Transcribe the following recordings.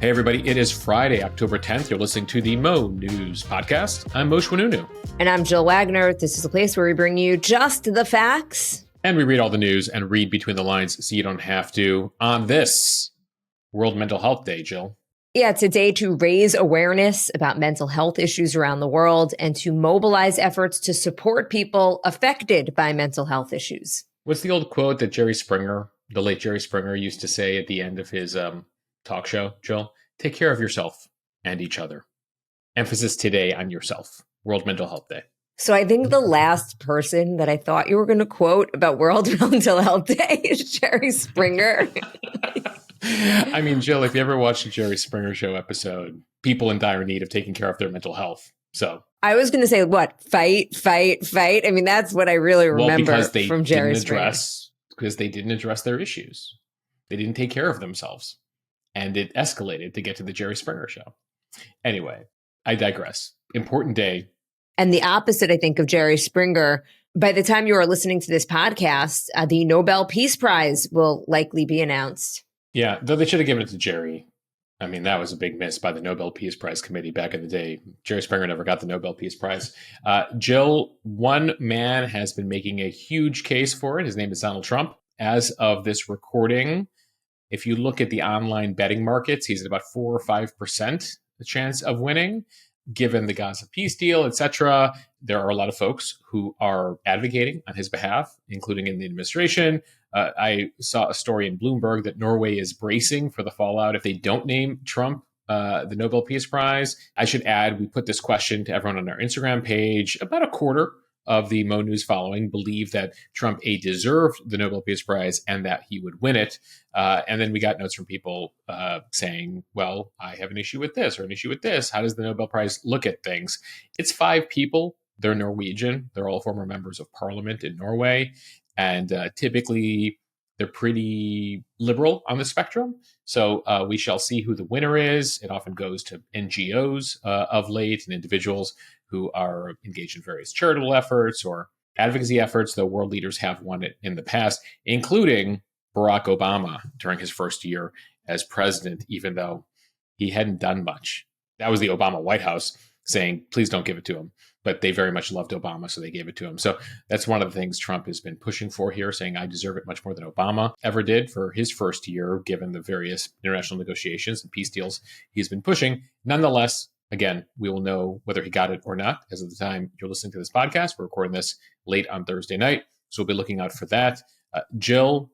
Hey everybody, it is Friday, October 10th. You're listening to the Mo News Podcast. I'm Mo Shwanunu. And I'm Jill Wagner. This is a place where we bring you just the facts. And we read all the news and read between the lines so you don't have to on this World Mental Health Day, Jill. Yeah, it's a day to raise awareness about mental health issues around the world and to mobilize efforts to support people affected by mental health issues. What's the old quote that Jerry Springer, the late Jerry Springer, used to say at the end of his talk show, Jill? Take care of yourself and each other. Emphasis today on yourself. World Mental Health Day. So I think the last person that I thought you were going to quote about World Mental Health Day is Jerry Springer. I mean, Jill, if you ever watched a Jerry Springer Show episode, people in dire need of taking care of their mental health. So I was going to say, what? Fight. I mean, that's what I really remember from Jerry Springer. Because they didn't address their issues. They didn't take care of themselves. And it escalated to get to the Jerry Springer Show. Anyway, I digress. Important day. And the opposite, I think, of Jerry Springer, by the time you are listening to this podcast, the Nobel Peace Prize will likely be announced. Yeah, though they should have given it to Jerry. I mean, that was a big miss by the Nobel Peace Prize committee back in the day. Jerry Springer never got the Nobel Peace Prize. Jill, one man has been making a huge case for it. His name is Donald Trump. As of this recording, if you look at the online betting markets, he's at about 4 or 5% the chance of winning. Given the Gaza peace deal, etc., there are a lot of folks who are advocating on his behalf, including in the administration. I saw a story in Bloomberg that Norway is bracing for the fallout if they don't name Trump the Nobel Peace Prize. I should add, we put this question to everyone on our Instagram page. About a quarter of the Mo News following believe that Trump deserved the Nobel Peace Prize and that he would win it. And then we got notes from people saying, well, I have an issue with this or an issue with this. How does the Nobel Prize look at things? It's 5 people. They're Norwegian. They're all former members of parliament in Norway. And typically, they're pretty liberal on the spectrum. So we shall see who the winner is. It often goes to NGOs of late and individuals who are engaged in various charitable efforts or advocacy efforts, though world leaders have won it in the past, including Barack Obama during his first year as president, even though he hadn't done much. That was the Obama White House saying, please don't give it to him. But they very much loved Obama, so they gave it to him. So that's one of the things Trump has been pushing for here, saying, I deserve it much more than Obama ever did for his first year, given the various international negotiations and peace deals he's been pushing. Nonetheless, again, we will know whether he got it or not as of the time you're listening to this podcast. We're recording this late on Thursday night, so we'll be looking out for that. Jill,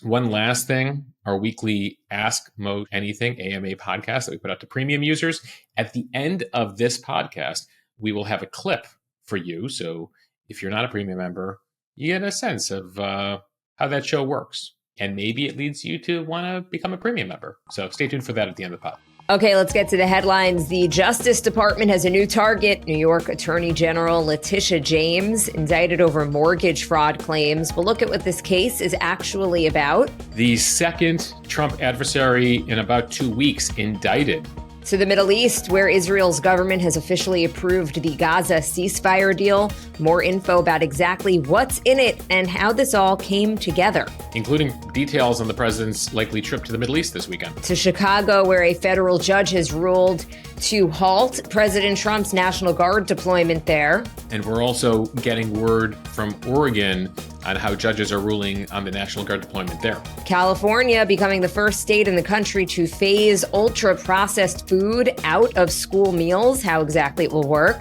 one last thing, our weekly Ask Mo Anything AMA podcast that we put out to premium users. At the end of this podcast, we will have a clip for you. So if you're not a premium member, you get a sense of how that show works. And maybe it leads you to want to become a premium member. So stay tuned for that at the end of the pod. Okay, let's get to the headlines. The Justice Department has a new target. New York Attorney General Letitia James indicted over mortgage fraud claims. We'll look at what this case is actually about. The second Trump adversary in about 2 weeks indicted. To the Middle East, where Israel's government has officially approved the Gaza ceasefire deal. More info about exactly what's in it and how this all came together. Including details on the president's likely trip to the Middle East this weekend. To Chicago, where a federal judge has ruled to halt President Trump's National Guard deployment there. And we're also getting word from Oregon on how judges are ruling on the National Guard deployment there. California becoming the first state in the country to phase ultra-processed food out of school meals. How exactly it will work.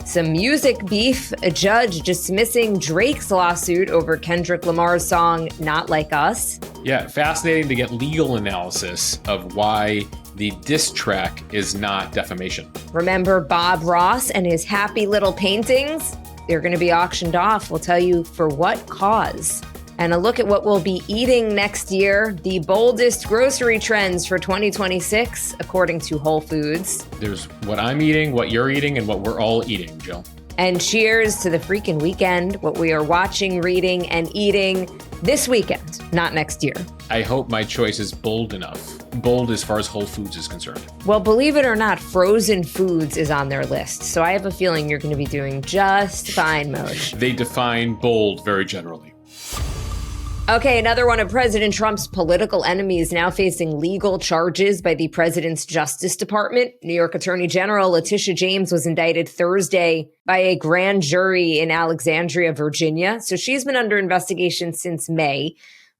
Some music beef, a judge dismissing Drake's lawsuit over Kendrick Lamar's song, Not Like Us. Yeah, fascinating to get legal analysis of why the diss track is not defamation. Remember Bob Ross and his happy little paintings? They're going to be auctioned off. We'll tell you for what cause. And a look at what we'll be eating next year, the boldest grocery trends for 2026, according to Whole Foods. There's what I'm eating, what you're eating, and what we're all eating, Jill. And cheers to the freaking weekend, what we are watching, reading, and eating this weekend, not next year. I hope my choice is bold enough. Bold as far as Whole Foods is concerned. Well, believe it or not, frozen foods is on their list. So I have a feeling you're going to be doing just fine, Moj. They define bold very generally. Okay, another one of President Trump's political enemies now facing legal charges by the president's Justice Department. New York Attorney General Letitia James was indicted Thursday by a grand jury in Alexandria, Virginia. So she's been under investigation since May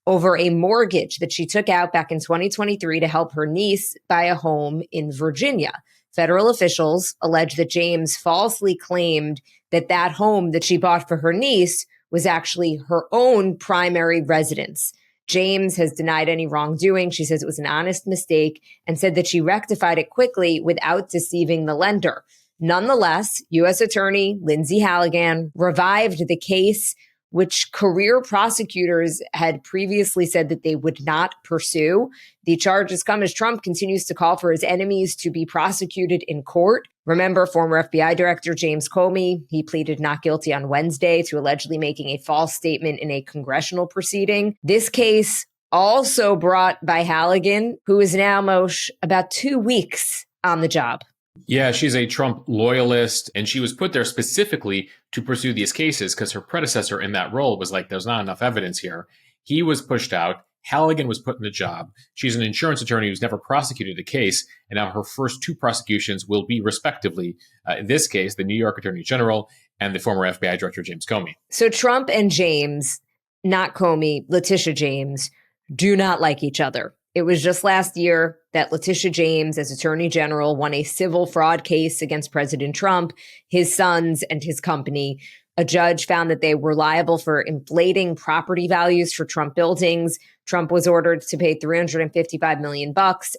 over a mortgage that she took out back in 2023 to help her niece buy a home in Virginia. Federal officials allege that James falsely claimed that that home that she bought for her niece was actually her own primary residence. James has denied any wrongdoing. She says it was an honest mistake and said that she rectified it quickly without deceiving the lender. Nonetheless, U.S. Attorney Lindsay Halligan revived the case, which career prosecutors had previously said that they would not pursue. The charges come as Trump continues to call for his enemies to be prosecuted in court. Remember, former FBI Director James Comey, he pleaded not guilty on Wednesday to allegedly making a false statement in a congressional proceeding. This case also brought by Halligan, who is now, Moshe, about 2 weeks on the job. Yeah, she's a Trump loyalist, and she was put there specifically to pursue these cases because her predecessor in that role was like, there's not enough evidence here. He was pushed out. Halligan was put in the job. She's an insurance attorney who's never prosecuted a case, and now her first 2 prosecutions will be, respectively, in this case, the New York Attorney General and the former FBI Director James Comey. So Trump and James, not Comey, Letitia James, do not like each other. It was just last year that Letitia James, as Attorney General, won a civil fraud case against President Trump, his sons, and his company. A judge found that they were liable for inflating property values for Trump buildings. Trump was ordered to pay $355 million,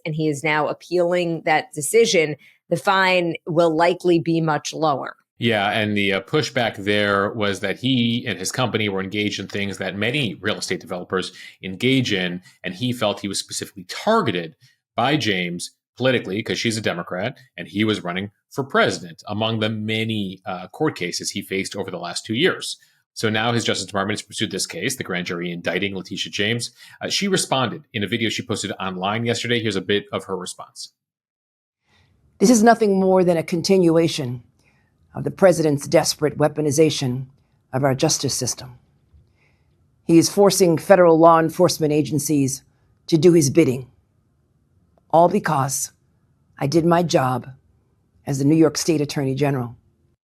and he is now appealing that decision. The fine will likely be much lower. Yeah, and the pushback there was that he and his company were engaged in things that many real estate developers engage in, and he felt he was specifically targeted by James politically because she's a Democrat, and he was running for president among the many court cases he faced over the last 2 years. So now his Justice Department has pursued this case, the grand jury indicting Letitia James. She responded in a video she posted online yesterday. Here's a bit of her response. This is nothing more than a continuation of the president's desperate weaponization of our justice system. He is forcing federal law enforcement agencies to do his bidding, all because I did my job as the New York State Attorney General.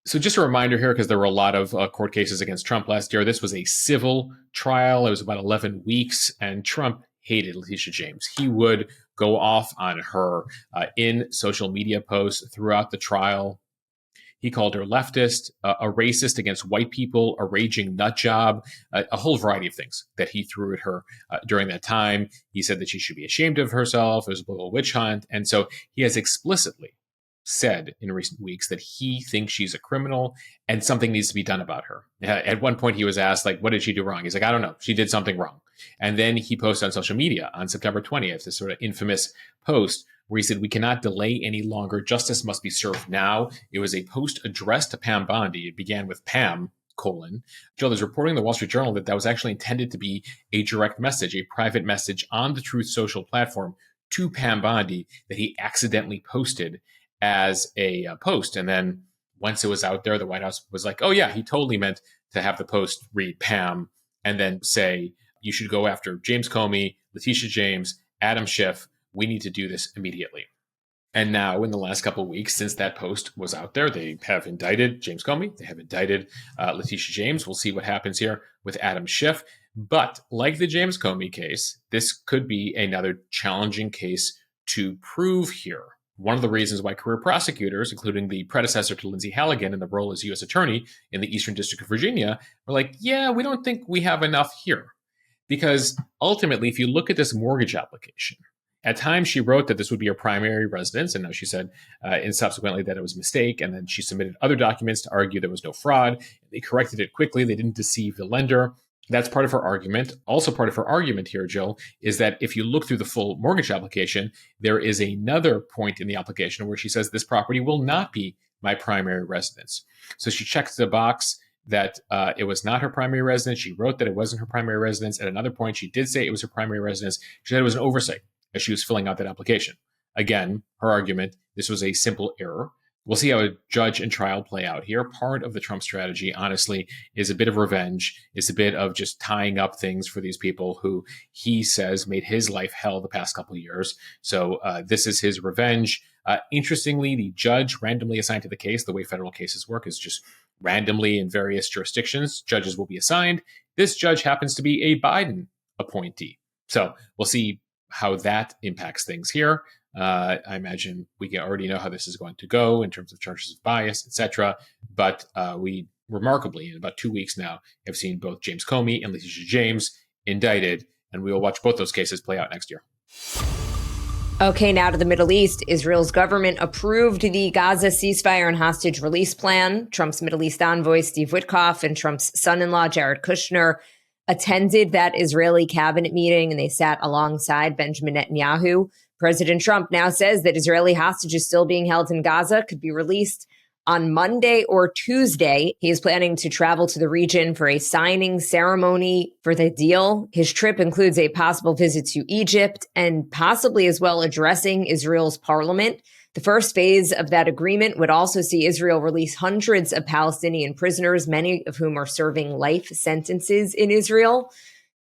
So just a reminder here, because there were a lot of court cases against Trump last year. This was a civil trial. It was about 11 weeks, and Trump hated Letitia James. He would go off on her in social media posts throughout the trial. He called her leftist, a racist against white people, a raging nut job, a whole variety of things that he threw at her during that time. He said that she should be ashamed of herself. It was a little witch hunt. And so he has explicitly said in recent weeks that he thinks she's a criminal and something needs to be done about her. At one point, he was asked, like, what did she do wrong? He's like, I don't know. She did something wrong. And then he posted on social media on September 20th, this sort of infamous post where he said, we cannot delay any longer. Justice must be served now. It was a post addressed to Pam Bondi. It began with Pam, : Joe, there's reporting in the Wall Street Journal that was actually intended to be a direct message, a private message on the Truth Social platform to Pam Bondi that he accidentally posted as a post. And then once it was out there, the White House was like, oh yeah, he totally meant to have the post read Pam and then say, you should go after James Comey, Letitia James, Adam Schiff. We need to do this immediately. And now in the last couple of weeks since that post was out there, they have indicted James Comey. They have indicted Letitia James. We'll see what happens here with Adam Schiff. But like the James Comey case, this could be another challenging case to prove here. One of the reasons why career prosecutors, including the predecessor to Lindsay Halligan in the role as U.S. Attorney in the Eastern District of Virginia, were like, yeah, we don't think we have enough here. Because ultimately, if you look at this mortgage application, at times she wrote that this would be her primary residence, and now she said and subsequently that it was a mistake, and then she submitted other documents to argue there was no fraud. They corrected it quickly. They didn't deceive the lender. That's part of her argument. Also part of her argument here, Jill, is that if you look through the full mortgage application, there is another point in the application where she says this property will not be my primary residence. So she checks the box that it was not her primary residence. She wrote that it wasn't her primary residence. At another point, she did say it was her primary residence. She said it was an oversight as she was filling out that application. Again, her argument, this was a simple error. We'll see how a judge and trial play out here. Part of the Trump strategy, honestly, is a bit of revenge, is a bit of just tying up things for these people who he says made his life hell the past couple of years. So this is his revenge. Interestingly, the judge randomly assigned to the case, the way federal cases work is just randomly in various jurisdictions, judges will be assigned. This judge happens to be a Biden appointee. So we'll see how that impacts things here. I imagine we already know how this is going to go in terms of charges of bias, etc. But we remarkably, in about 2 weeks now, have seen both James Comey and Letitia James indicted, and we will watch both those cases play out next year. Okay, now to the Middle East. Israel's government approved the Gaza ceasefire and hostage release plan. Trump's Middle East envoy, Steve Witkoff, and Trump's son-in-law, Jared Kushner, attended that Israeli cabinet meeting, and they sat alongside Benjamin Netanyahu. President Trump now says that Israeli hostages still being held in Gaza could be released on Monday or Tuesday. He is planning to travel to the region for a signing ceremony for the deal. His trip includes a possible visit to Egypt and possibly as well addressing Israel's parliament. The first phase of that agreement would also see Israel release hundreds of Palestinian prisoners, many of whom are serving life sentences in Israel.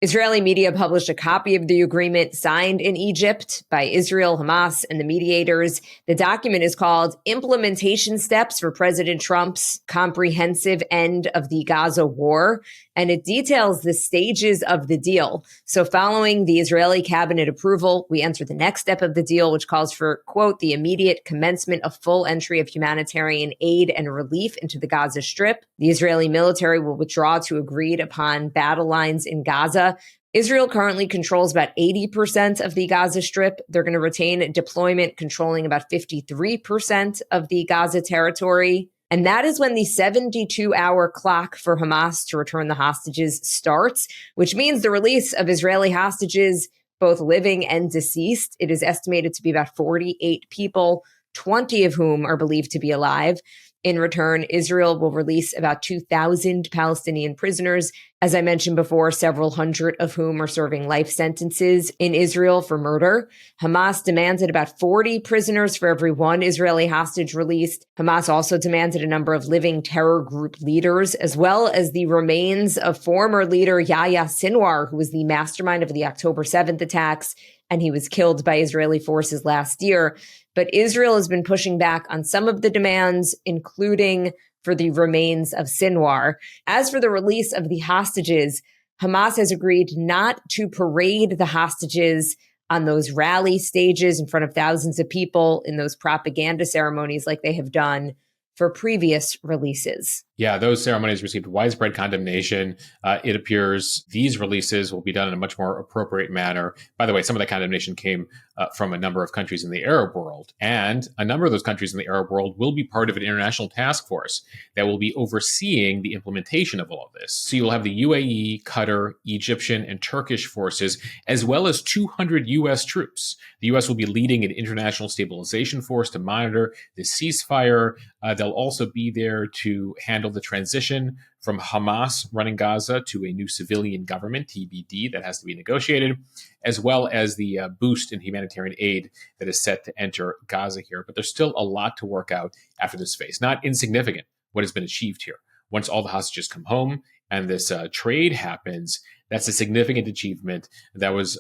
Israeli media published a copy of the agreement signed in Egypt by Israel, Hamas, and the mediators. The document is called Implementation Steps for President Trump's Comprehensive End of the Gaza War, and it details the stages of the deal. So following the Israeli cabinet approval, we enter the next step of the deal, which calls for, quote, the immediate commencement of full entry of humanitarian aid and relief into the Gaza Strip. The Israeli military will withdraw to agreed upon battle lines in Gaza. Israel currently controls about 80% of the Gaza Strip. They're going to retain deployment controlling about 53% of the Gaza territory. And that is when the 72-hour clock for Hamas to return the hostages starts, which means the release of Israeli hostages, both living and deceased. It is estimated to be about 48 people, 20 of whom are believed to be alive. In return, Israel will release about 2,000 Palestinian prisoners. As I mentioned before, several hundred of whom are serving life sentences in Israel for murder. Hamas demanded about 40 prisoners for every one Israeli hostage released. Hamas also demanded a number of living terror group leaders, as well as the remains of former leader Yahya Sinwar, who was the mastermind of the October 7th attacks, and he was killed by Israeli forces last year. But Israel has been pushing back on some of the demands, including for the remains of Sinwar. As for the release of the hostages, Hamas has agreed not to parade the hostages on those rally stages in front of thousands of people in those propaganda ceremonies like they have done for previous releases. Yeah, those ceremonies received widespread condemnation. It appears these releases will be done in a much more appropriate manner. By the way, some of the condemnation came from a number of countries in the Arab world. And a number of those countries in the Arab world will be part of an international task force that will be overseeing the implementation of all of this. So you'll have the UAE, Qatar, Egyptian, and Turkish forces, as well as 200 U.S. troops. The U.S. will be leading an international stabilization force to monitor the ceasefire. They'll also be there to handle the transition from Hamas running Gaza to a new civilian government, TBD, that has to be negotiated, as well as the boost in humanitarian aid that is set to enter Gaza here. But there's still a lot to work out after this phase. Not insignificant what has been achieved here. Once all the hostages come home and this trade happens, that's a significant achievement. That was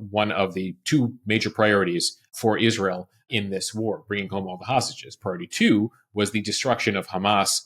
one of the two major priorities for Israel in this war, bringing home all the hostages. Priority two was the destruction of Hamas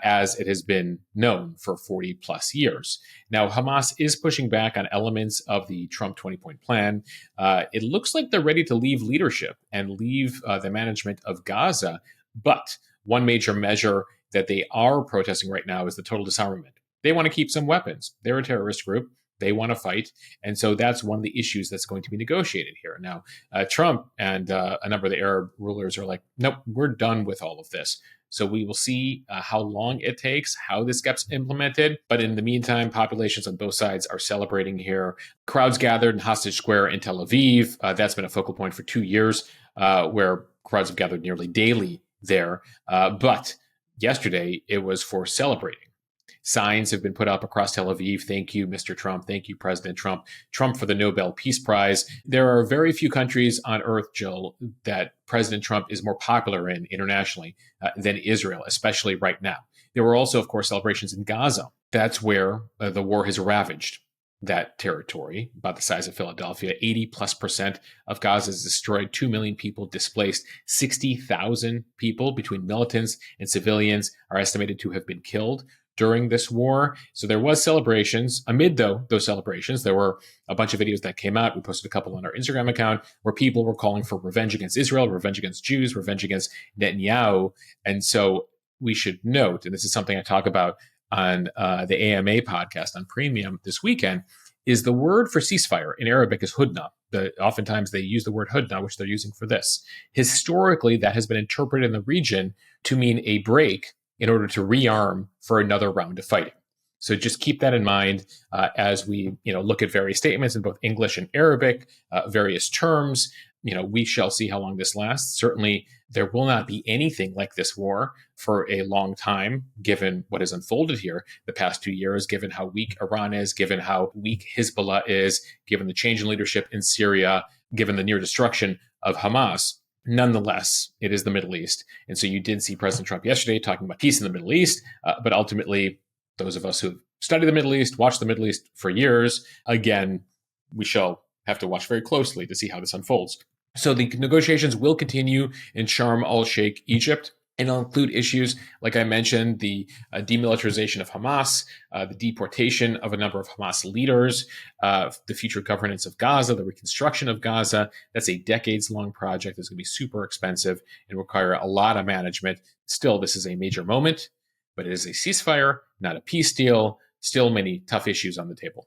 as it has been known for 40 plus years. Now, Hamas is pushing back on elements of the Trump 20-point plan. It looks like they're ready to leave leadership and leave the management of Gaza. But one major measure that they are protesting right now is the total disarmament. They want to keep some weapons. They're a terrorist group. They want to fight. And so that's one of the issues that's going to be negotiated here. Now, Trump and a number of the Arab rulers are like, nope, we're done with all of this. So we will see how long it takes, how this gets implemented. But in the meantime, populations on both sides are celebrating here. Crowds gathered in Hostage Square in Tel Aviv. That's been a focal point for 2 years, where crowds have gathered nearly daily there. But yesterday, it was for celebrating Signs have been put up across Tel Aviv. Thank you, Mr. Trump. Thank you, President Trump. Trump for the Nobel Peace Prize. There are very few countries on earth, Jill, that President Trump is more popular in internationally than Israel, especially right now. There were also, of course, celebrations in Gaza. That's where the war has ravaged that territory, about the size of Philadelphia. 80+% of Gaza is destroyed, 2 million people displaced, 60,000 people between militants and civilians are estimated to have been killed during this war. So there was celebrations. Amid those celebrations, there were a bunch of videos that came out. We posted a couple on our Instagram account where people were calling for revenge against Israel, revenge against Jews, revenge against Netanyahu. And so we should note, and this is something I talk about on the AMA podcast on Premium this weekend, is the word for ceasefire in Arabic is hudna. Oftentimes they use the word hudna, which they're using for this. Historically, that has been interpreted in the region to mean a break in order to rearm for another round of fighting. So just keep that in mind as we look at various statements in both English and Arabic, various terms. We shall see how long this lasts. Certainly, there will not be anything like this war for a long time, given what has unfolded here the past 2 years, given how weak Iran is, given how weak Hezbollah is, given the change in leadership in Syria, given the near destruction of Hamas. Nonetheless, it is the Middle East. And so you did see President Trump yesterday talking about peace in the Middle East. But ultimately, those of us who study the Middle East, watch the Middle East for years, again, we shall have to watch very closely to see how this unfolds. So the negotiations will continue in Sharm el-Sheikh, Egypt. And it'll include issues, like I mentioned, the demilitarization of Hamas, the deportation of a number of Hamas leaders, the future governance of Gaza, the reconstruction of Gaza. That's a decades-long project. It's going to be super expensive and require a lot of management. Still, this is a major moment, but it is a ceasefire, not a peace deal. Still many tough issues on the table.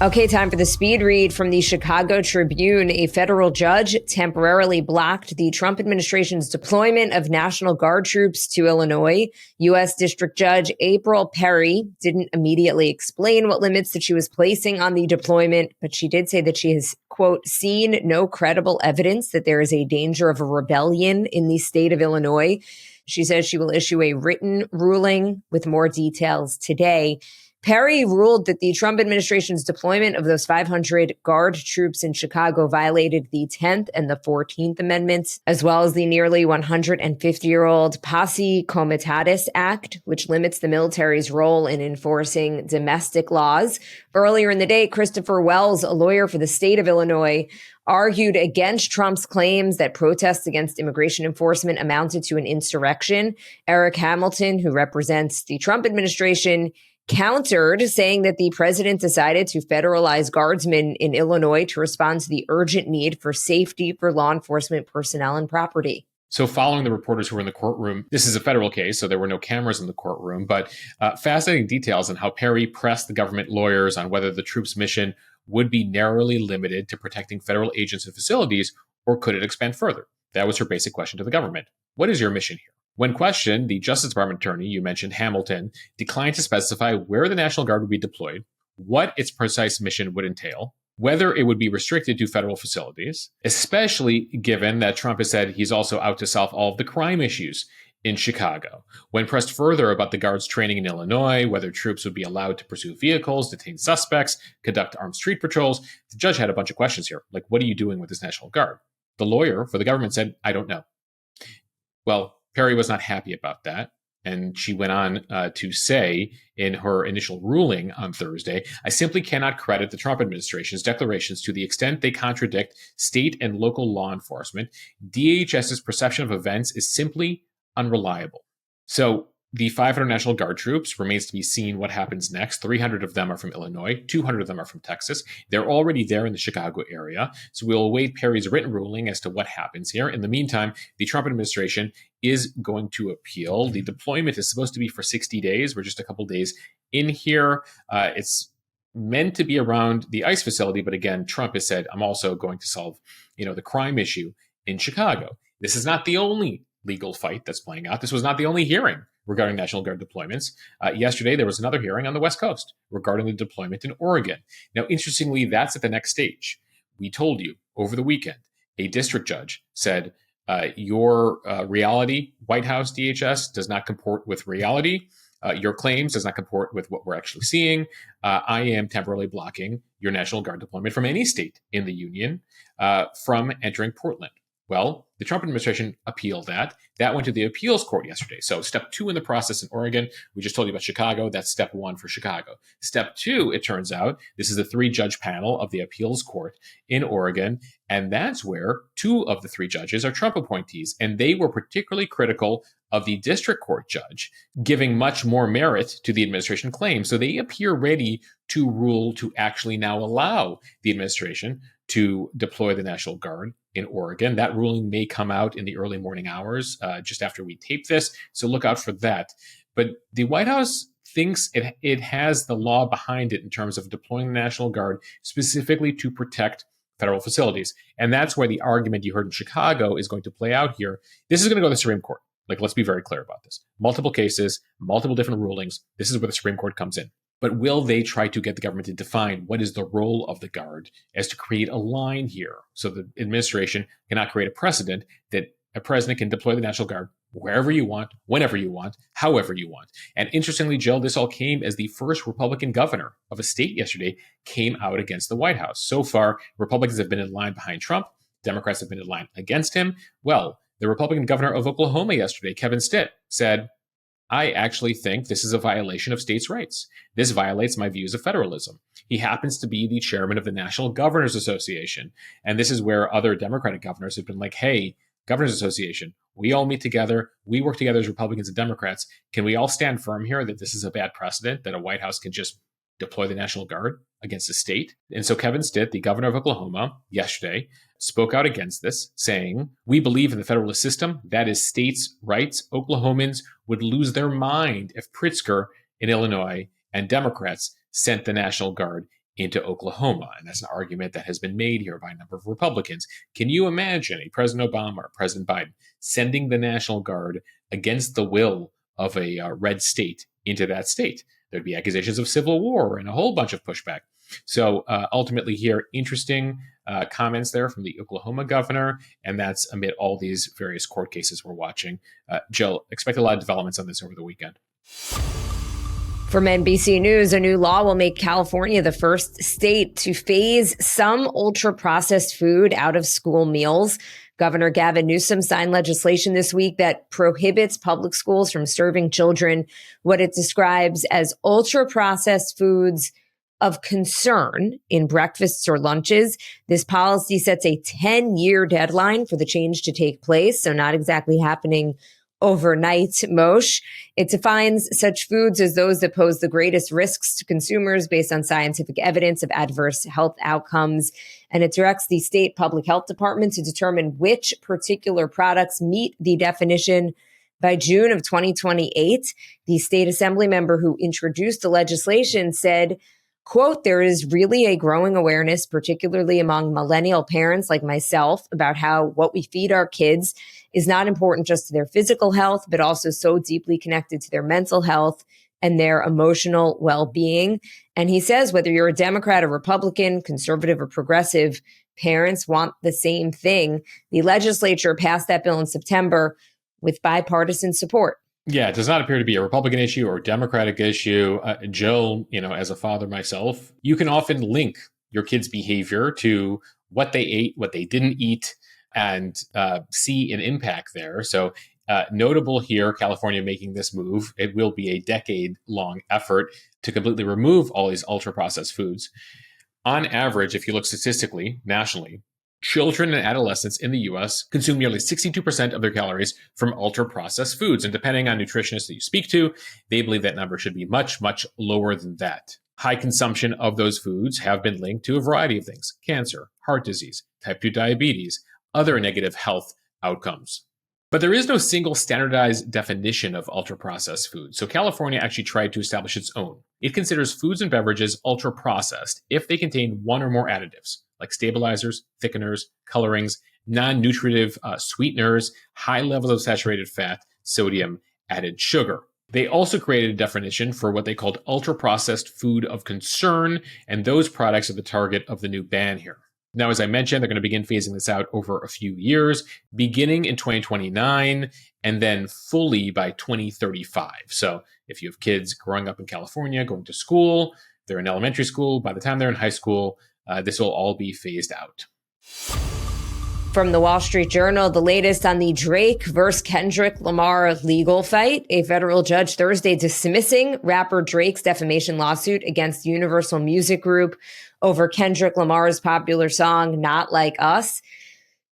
Okay, time for the speed read from the Chicago Tribune. A federal judge temporarily blocked the Trump administration's deployment of National Guard troops to Illinois. U.S. District Judge April Perry didn't immediately explain what limits that she was placing on the deployment, but she did say that she has, quote, seen no credible evidence that there is a danger of a rebellion in the state of Illinois. She says she will issue a written ruling with more details today. Perry ruled that the Trump administration's deployment of those 500 Guard troops in Chicago violated the 10th and the 14th Amendments, as well as the nearly 150-year-old Posse Comitatus Act, which limits the military's role in enforcing domestic laws. Earlier in the day, Christopher Wells, a lawyer for the state of Illinois, argued against Trump's claims that protests against immigration enforcement amounted to an insurrection. Eric Hamilton, who represents the Trump administration, countered, saying that the president decided to federalize guardsmen in Illinois to respond to the urgent need for safety for law enforcement personnel and property. So following the reporters who were in the courtroom, this is a federal case, so there were no cameras in the courtroom, but fascinating details on how Perry pressed the government lawyers on whether the troops' mission would be narrowly limited to protecting federal agents and facilities, or could it expand further? That was her basic question to the government. What is your mission here? When questioned, the Justice Department attorney, you mentioned Hamilton, declined to specify where the National Guard would be deployed, what its precise mission would entail, whether it would be restricted to federal facilities, especially given that Trump has said he's also out to solve all of the crime issues in Chicago. When pressed further about the Guard's training in Illinois, whether troops would be allowed to pursue vehicles, detain suspects, conduct armed street patrols, the judge had a bunch of questions here, like, what are you doing with this National Guard? The lawyer for the government said, I don't know. Well, Perry was not happy about that, and she went on to say in her initial ruling on Thursday, I simply cannot credit the Trump administration's declarations to the extent they contradict state and local law enforcement. DHS's perception of events is simply unreliable. So the 500 National Guard troops remains to be seen what happens next. 300 of them are from Illinois. 200 of them are from Texas. They're already there in the Chicago area. So we'll await Perry's written ruling as to what happens here. In the meantime, the Trump administration is going to appeal. The deployment is supposed to be for 60 days. We're just a couple days in here. It's meant to be around the ICE facility. But again, Trump has said, I'm also going to solve, the crime issue in Chicago. This is not the only legal fight that's playing out. This was not the only hearing regarding National Guard deployments. Yesterday, there was another hearing on the West Coast regarding the deployment in Oregon. Now, interestingly, that's at the next stage. We told you over the weekend, a district judge said, your reality, White House DHS, does not comport with reality. Your claims does not comport with what we're actually seeing. I am temporarily blocking your National Guard deployment from any state in the Union from entering Portland. Well, the Trump administration appealed that. That went to the appeals court yesterday. So step 2 in the process in Oregon, we just told you about Chicago. That's step 1 for Chicago. Step 2, it turns out, this is a 3-judge panel of the appeals court in Oregon. And that's where 2 of the 3 judges are Trump appointees. And they were particularly critical of the district court judge, giving much more merit to the administration claim. So they appear ready to rule to actually now allow the administration to deploy the National Guard in Oregon. That ruling may come out in the early morning hours, just after we tape this. So look out for that. But the White House thinks it has the law behind it in terms of deploying the National Guard specifically to protect federal facilities. And that's where the argument you heard in Chicago is going to play out here. This is going to go to the Supreme Court. Like, let's be very clear about this. Multiple cases, multiple different rulings. This is where the Supreme Court comes in. But will they try to get the government to define what is the role of the Guard as to create a line here so the administration cannot create a precedent that a president can deploy the National Guard wherever you want, whenever you want, however you want. And interestingly, Jill, this all came as the first Republican governor of a state yesterday came out against the White House. So far, Republicans have been in line behind Trump. Democrats have been in line against him. Well, the Republican governor of Oklahoma yesterday, Kevin Stitt, said, I actually think this is a violation of states' rights. This violates my views of federalism. He happens to be the chairman of the National Governors Association. And this is where other Democratic governors have been like, hey, Governors Association, we all meet together. We work together as Republicans and Democrats. Can we all stand firm here that this is a bad precedent, that a White House can just deploy the National Guard against a state? And so Kevin Stitt, the governor of Oklahoma, yesterday spoke out against this, saying, we believe in the federalist system. That is states' rights. Oklahomans would lose their mind if Pritzker in Illinois and Democrats sent the National Guard into Oklahoma. And that's an argument that has been made here by a number of Republicans. Can you imagine a President Obama or President Biden sending the National Guard against the will of a red state into that state? There'd be accusations of civil war and a whole bunch of pushback. So ultimately here, interesting comments there from the Oklahoma governor, and that's amid all these various court cases we're watching. Jill, expect a lot of developments on this over the weekend. From NBC News, a new law will make California the first state to phase some ultra-processed food out of school meals. Governor Gavin Newsom signed legislation this week that prohibits public schools from serving children what it describes as ultra-processed foods of concern in breakfasts or lunches. This policy sets a 10-year deadline for the change to take place, so not exactly happening overnight, Moshe. It defines such foods as those that pose the greatest risks to consumers based on scientific evidence of adverse health outcomes. And it directs the state public health department to determine which particular products meet the definition by June of 2028. The state assembly member who introduced the legislation said, quote, there is really a growing awareness, particularly among millennial parents like myself, about how what we feed our kids is not important just to their physical health, but also so deeply connected to their mental health and their emotional well-being. And he says, whether you're a Democrat or Republican, conservative or progressive, parents want the same thing. The legislature passed that bill in September with bipartisan support. Yeah, it does not appear to be a Republican issue or a Democratic issue. Jill, as a father myself, you can often link your kids' behavior to what they ate, what they didn't eat, and see an impact there. So notable here, California making this move. It will be a decade-long effort to completely remove all these ultra-processed foods. On average, if you look statistically, nationally, children and adolescents in the U.S. consume nearly 62% of their calories from ultra-processed foods. And depending on nutritionists that you speak to, they believe that number should be much, much lower than that. High consumption of those foods have been linked to a variety of things: cancer, heart disease, type 2 diabetes, other negative health outcomes. But there is no single standardized definition of ultra-processed foods. So California actually tried to establish its own. It considers foods and beverages ultra-processed if they contain one or more additives, like stabilizers, thickeners, colorings, non-nutritive sweeteners, high levels of saturated fat, sodium, added sugar. They also created a definition for what they called ultra-processed food of concern, and those products are the target of the new ban here. Now, as I mentioned, they're going to begin phasing this out over a few years, beginning in 2029 and then fully by 2035. So if you have kids growing up in California, going to school, they're in elementary school, by the time they're in high school, this will all be phased out. From the Wall Street Journal, the latest on the Drake versus Kendrick Lamar legal fight. A federal judge Thursday dismissing rapper Drake's defamation lawsuit against Universal Music Group over Kendrick Lamar's popular song, Not Like Us.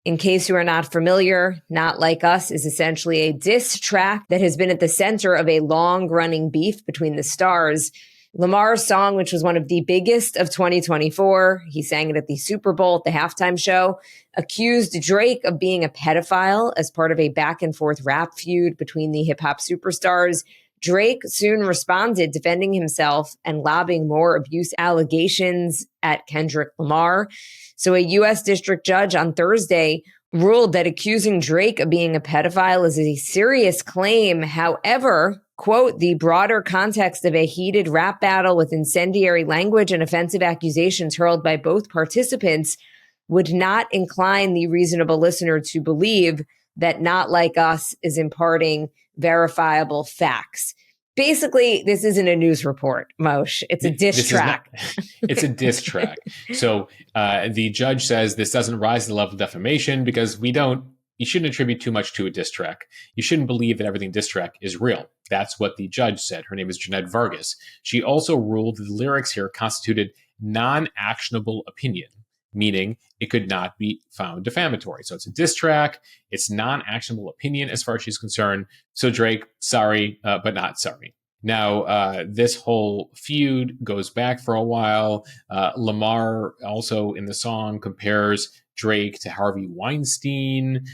In case you are not familiar, Not Like Us is essentially a diss track that has been at the center of a long-running beef between the stars. Lamar's song, which was one of the biggest of 2024, he sang it at the Super Bowl, at the halftime show, accused Drake of being a pedophile as part of a back-and-forth rap feud between the hip-hop superstars. Drake soon responded, defending himself and lobbing more abuse allegations at Kendrick Lamar. So a U.S. district judge on Thursday ruled that accusing Drake of being a pedophile is a serious claim. However, quote, the broader context of a heated rap battle with incendiary language and offensive accusations hurled by both participants would not incline the reasonable listener to believe that Not Like Us is imparting verifiable facts. Basically, this isn't a news report, Moshe. It's a diss track. It's a diss track. So the judge says this doesn't rise to the level of defamation because you shouldn't attribute too much to a diss track. You shouldn't believe that everything diss track is real. That's what the judge said. Her name is Jeanette Vargas. She also ruled that the lyrics here constituted non-actionable opinion, meaning it could not be found defamatory. So it's a diss track. It's non-actionable opinion as far as she's concerned. So Drake, sorry, but not sorry. Now, this whole feud goes back for a while. Lamar also in the song compares Drake to Harvey Weinstein,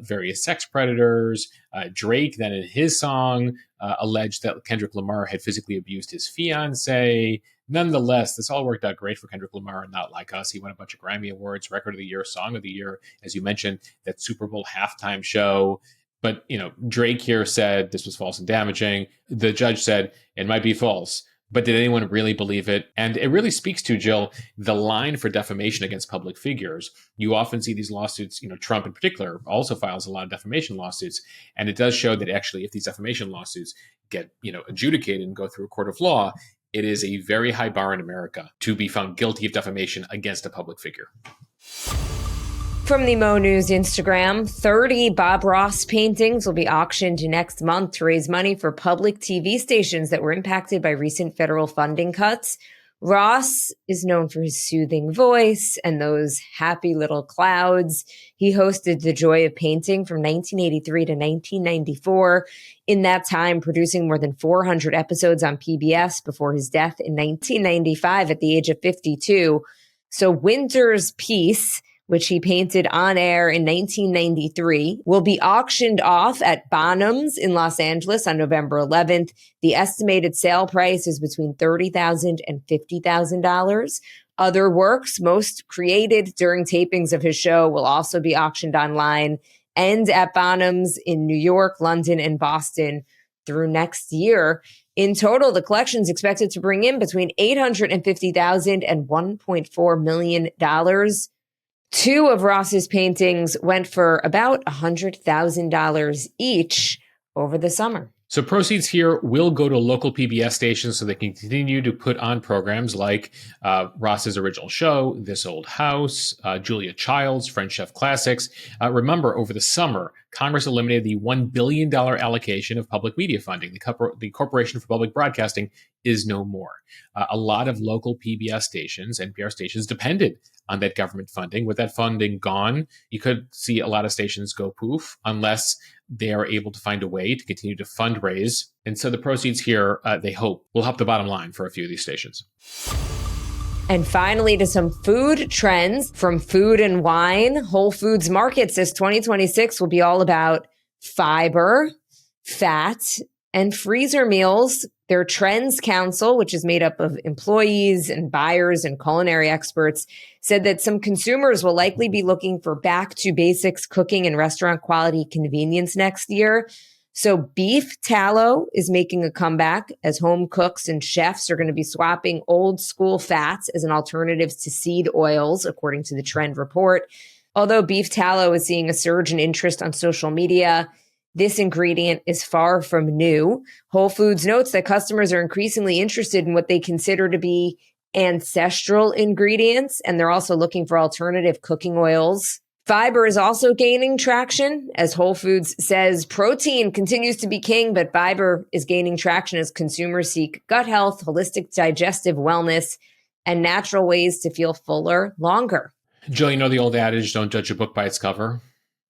various sex predators. Drake then in his song alleged that Kendrick Lamar had physically abused his fiance. Nonetheless, this all worked out great for Kendrick Lamar and Not Like Us. He won a bunch of Grammy Awards, Record of the Year, Song of the Year, as you mentioned, that Super Bowl halftime show. But, Drake here said this was false and damaging. The judge said it might be false. But did anyone really believe it? And it really speaks to, Jill, the line for defamation against public figures. You often see these lawsuits, Trump in particular also files a lot of defamation lawsuits. And it does show that actually if these defamation lawsuits get, adjudicated and go through a court of law, it is a very high bar in America to be found guilty of defamation against a public figure. From the Mo News Instagram, 30 Bob Ross paintings will be auctioned next month to raise money for public TV stations that were impacted by recent federal funding cuts. Ross is known for his soothing voice and those happy little clouds. He hosted The Joy of Painting from 1983 to 1994. In that time, producing more than 400 episodes on PBS before his death in 1995 at the age of 52. So Winter's Peace, which he painted on air in 1993, will be auctioned off at Bonhams in Los Angeles on November 11th. The estimated sale price is between $30,000 and $50,000. Other works, most created during tapings of his show, will also be auctioned online and at Bonhams in New York, London, and Boston through next year. In total, the collection is expected to bring in between $850,000 and $1.4 million. Two of Ross's paintings went for about $100,000 each over the summer. So proceeds here will go to local PBS stations so they can continue to put on programs like Ross's original show, This Old House, Julia Child's French Chef Classics. Remember, over the summer, Congress eliminated the $1 billion allocation of public media funding. The Corporation for Public Broadcasting is no more. A lot of local PBS stations, NPR stations, depended on that government funding. With that funding gone, you could see a lot of stations go poof unless they are able to find a way to continue to fundraise. And so the proceeds here, they hope, will help the bottom line for a few of these stations. And finally, to some food trends from Food and Wine. Whole Foods Market says 2026 will be all about fiber, fat, and freezer meals. Their Trends Council, which is made up of employees and buyers and culinary experts, said that some consumers will likely be looking for back to basics cooking and restaurant quality convenience next year. So beef tallow is making a comeback as home cooks and chefs are going to be swapping old school fats as an alternative to seed oils, according to the Trend report. Although beef tallow is seeing a surge in interest on social media, this ingredient is far from new. Whole Foods notes that customers are increasingly interested in what they consider to be ancestral ingredients, and they're also looking for alternative cooking oils. Fiber is also gaining traction. As Whole Foods says, protein continues to be king, but fiber is gaining traction as consumers seek gut health, holistic digestive wellness, and natural ways to feel fuller longer. Jill, you know the old adage, don't judge a book by its cover?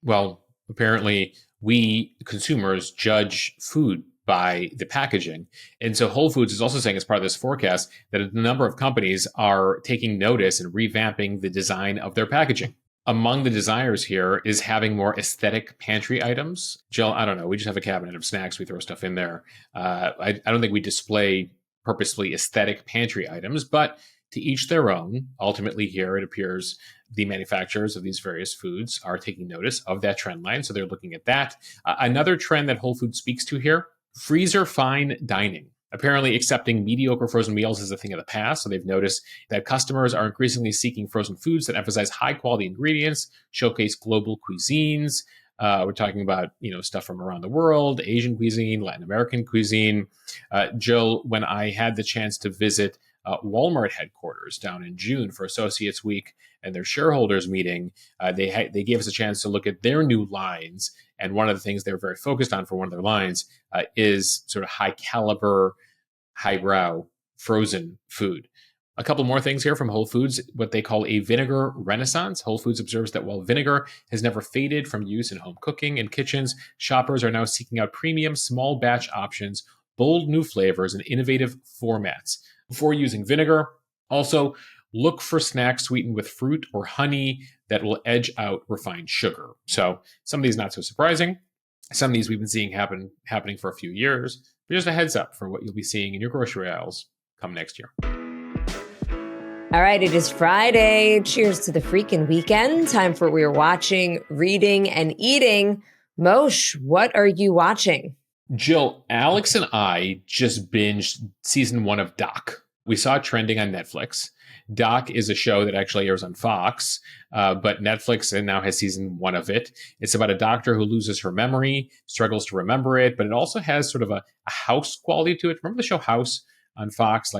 Well, apparently we consumers judge food by the packaging. And so Whole Foods is also saying, as part of this forecast, that a number of companies are taking notice and revamping the design of their packaging. Among the desires here is having more aesthetic pantry items. Jill, I don't know. We just have a cabinet of snacks. We throw stuff in there. I don't think we display purposefully aesthetic pantry items, but to each their own. Ultimately here, it appears the manufacturers of these various foods are taking notice of that trend line. So they're looking at that. Another trend that Whole Foods speaks to here, freezer fine dining. Apparently, accepting mediocre frozen meals is a thing of the past. So they've noticed that customers are increasingly seeking frozen foods that emphasize high quality ingredients, showcase global cuisines. We're talking about, stuff from around the world, Asian cuisine, Latin American cuisine. Jill, when I had the chance to visit Walmart headquarters down in June for Associates Week and their shareholders meeting, they gave us a chance to look at their new lines. And one of the things they were very focused on for one of their lines is sort of high caliber, highbrow frozen food. A couple more things here from Whole Foods, what they call a vinegar renaissance. Whole Foods observes that while vinegar has never faded from use in home cooking and kitchens, shoppers are now seeking out premium small batch options, bold new flavors, and innovative formats. Before using vinegar, also look for snacks sweetened with fruit or honey that will edge out refined sugar. So some of these not so surprising. Some of these we've been seeing happening for a few years. But just a heads up for what you'll be seeing in your grocery aisles come next year. All right, it is Friday. Cheers to the freaking weekend. Time for We're Watching, Reading, and Eating. Moshe, what are you watching? Jill, Alex and I just binged season 1 of Doc. We saw it trending on Netflix. Doc is a show that actually airs on Fox, but Netflix now has season 1 of it. It's about a doctor who loses her memory, struggles to remember it, but it also has sort of a House quality to it. Remember the show House on Fox,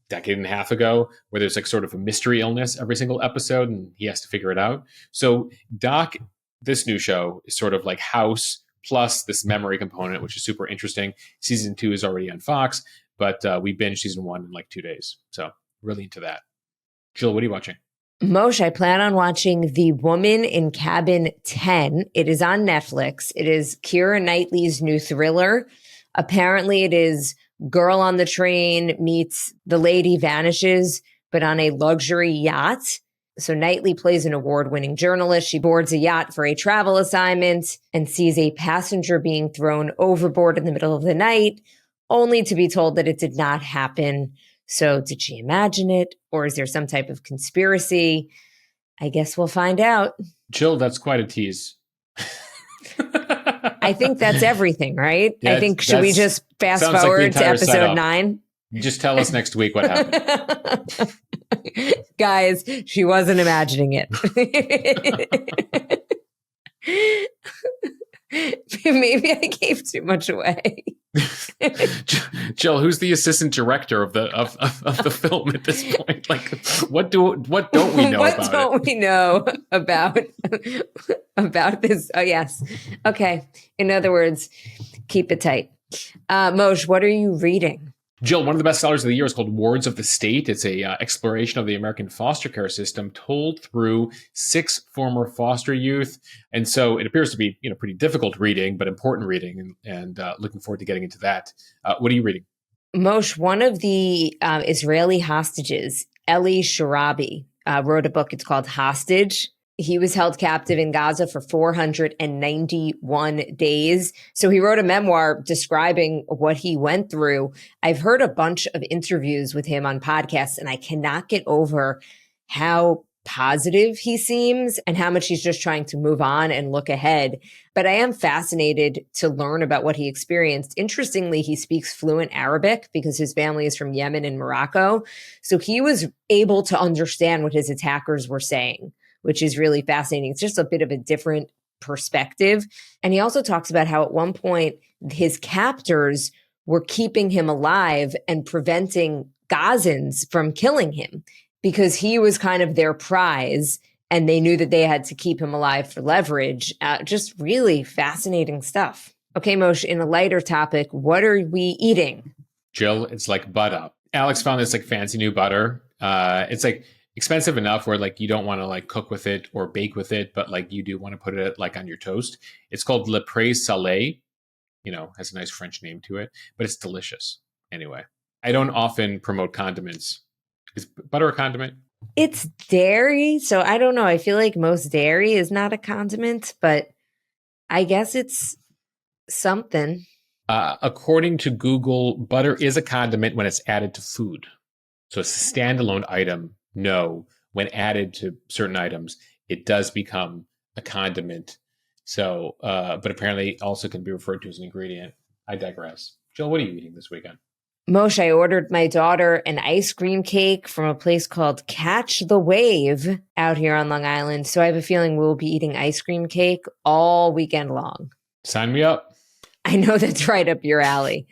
decade and a half ago, where there's like sort of a mystery illness every single episode and he has to figure it out? So Doc, this new show, is sort of like House plus this memory component, which is super interesting. Season 2 is already on Fox, but we binged season 1 in like 2 days. So really into that. Jill, what are you watching? Moshe, I plan on watching The Woman in Cabin 10. It is on Netflix. It is Keira Knightley's new thriller. Apparently it is Girl on the Train meets The Lady Vanishes, but on a luxury yacht. So Knightley plays an award-winning journalist. She boards a yacht for a travel assignment and sees a passenger being thrown overboard in the middle of the night, only to be told that it did not happen. So did she imagine it, or is there some type of conspiracy? I guess we'll find out. Jill, that's quite a tease. I think that's everything, right? Yeah, I think, should we just fast forward to episode setup. 9? Just tell us next week what happened. Guys, she wasn't imagining it. Maybe I gave too much away. Jill, who's the assistant director of the film at this point? Like, what don't we know what about don't it? we know about this? Oh, yes. Okay. In other words, keep it tight. Moshe, what are you reading? Jill, one of the best sellers of the year is called Wards of the State. It's a exploration of the American foster care system told through 6 former foster youth. And so it appears to be, pretty difficult reading, but important reading, and looking forward to getting into that. What are you reading? Moshe, one of the Israeli hostages, Eli Sharabi, wrote a book. It's called Hostage. He was held captive in Gaza for 491 days. So he wrote a memoir describing what he went through. I've heard a bunch of interviews with him on podcasts, and I cannot get over how positive he seems and how much he's just trying to move on and look ahead. But I am fascinated to learn about what he experienced. Interestingly, he speaks fluent Arabic because his family is from Yemen and Morocco. So he was able to understand what his attackers were saying, which is really fascinating. It's just a bit of a different perspective. And he also talks about how at one point his captors were keeping him alive and preventing Gazans from killing him, because he was kind of their prize and they knew that they had to keep him alive for leverage. Just really fascinating stuff. Okay, Moshe, in a lighter topic, what are we eating? Jill, it's like butter. Alex found this like fancy new butter. It's like expensive enough where like you don't want to like cook with it or bake with it, but like you do want to put it like on your toast. It's called Le Pré Salé. Has a nice French name to it, but it's delicious. Anyway, I don't often promote condiments. Is butter a condiment? It's dairy, so I don't know. I feel like most dairy is not a condiment, but I guess it's something. According to Google, butter is a condiment when it's added to food. So it's a standalone item. No, when added to certain items, it does become a condiment. So, but apparently also can be referred to as an ingredient. I digress. Jill, what are you eating this weekend? Moshe, I ordered my daughter an ice cream cake from a place called Catch the Wave out here on Long Island. So I have a feeling we'll be eating ice cream cake all weekend long. Sign me up. I know that's right up your alley.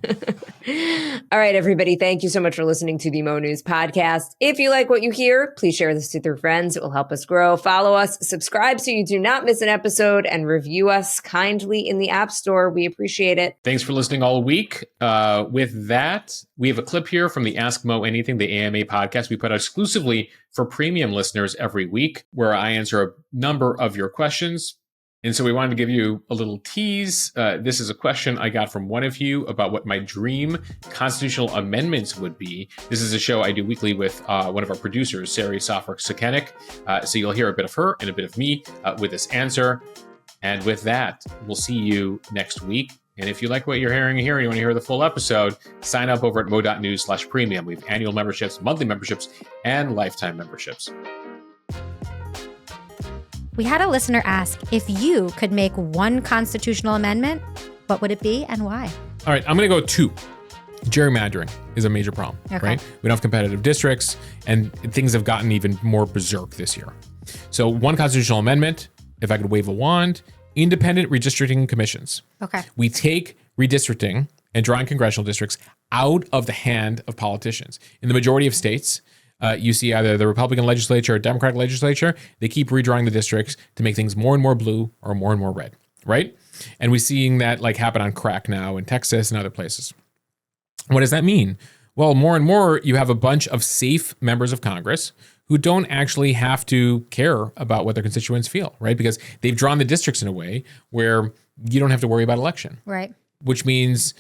All right, everybody. Thank you so much for listening to the Mo News podcast. If you like what you hear, please share this with your friends. It will help us grow. Follow us, subscribe so you do not miss an episode, and review us kindly in the App Store. We appreciate it. Thanks for listening all week. With that, we have a clip here from the Ask Mo Anything, the AMA podcast we put out exclusively for premium listeners every week, where I answer a number of your questions. And so we wanted to give you a little tease. This is a question I got from one of you about what my dream constitutional amendments would be. This is a show I do weekly with one of our producers, Sari Safrak-Sakanik. So you'll hear a bit of her and a bit of me with this answer. And with that, we'll see you next week. And if you like what you're hearing here and you want to hear the full episode, sign up over at mo.news/premium. We have annual memberships, monthly memberships, and lifetime memberships. We had a listener ask, if you could make one constitutional amendment, what would it be and why? All right, I'm going to go 2. Gerrymandering is a major problem, right? We don't have competitive districts, and things have gotten even more berserk this year. So one constitutional amendment, if I could wave a wand, independent redistricting commissions. Okay. We take redistricting and drawing congressional districts out of the hand of politicians. In the majority of states, you see either the Republican legislature or Democratic legislature, they keep redrawing the districts to make things more and more blue or more and more red, right? And we're seeing that like happen on crack now in Texas and other places. What does that mean? Well, more and more, you have a bunch of safe members of Congress who don't actually have to care about what their constituents feel, right? Because they've drawn the districts in a way where you don't have to worry about election. Right. Which means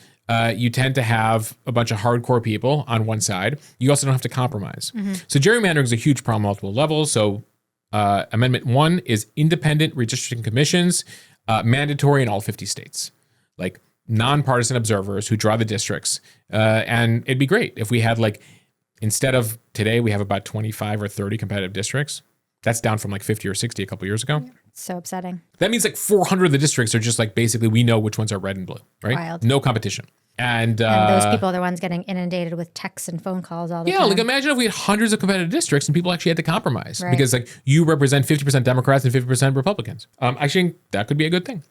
you tend to have a bunch of hardcore people on one side. You also don't have to compromise. Mm-hmm. So gerrymandering is a huge problem on multiple levels. So Amendment 1 is independent redistricting commissions, mandatory in all 50 states. Like nonpartisan observers who draw the districts. And it'd be great if we had like, instead of today, we have about 25 or 30 competitive districts. That's down from like 50 or 60 a couple years ago. So upsetting. That means like 400 of the districts are just like basically we know which ones are red and blue, right? Wild. No competition. And those people are the ones getting inundated with texts and phone calls all the time. Yeah, like imagine if we had hundreds of competitive districts and people actually had to compromise. Right. Because like you represent 50% Democrats and 50% Republicans. I think that could be a good thing.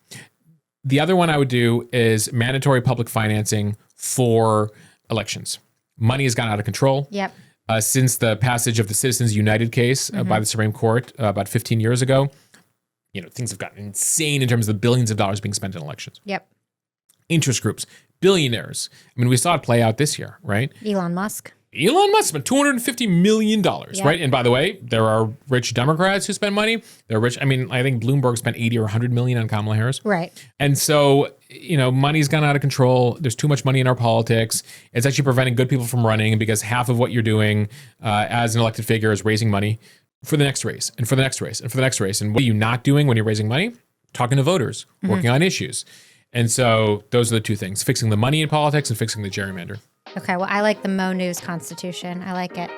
The other one I would do is mandatory public financing for elections. Money has gone out of control. Yep. Since the passage of the Citizens United case by the Supreme Court about 15 years ago, things have gotten insane in terms of the billions of dollars being spent in elections. Yep. Interest groups, billionaires. I mean, we saw it play out this year, right? Elon Musk spent $250 million, right? And by the way, there are rich Democrats who spend money. They're rich. I mean, I think Bloomberg spent 80 or 100 million on Kamala Harris. Right. And so, money's gone out of control. There's too much money in our politics. It's actually preventing good people from running because half of what you're doing as an elected figure is raising money for the next race and for the next race and for the next race. And what are you not doing when you're raising money? Talking to voters, working on issues. And so those are the two things, fixing the money in politics and fixing the gerrymander. Okay, well, I like the Mo News Constitution. I like it.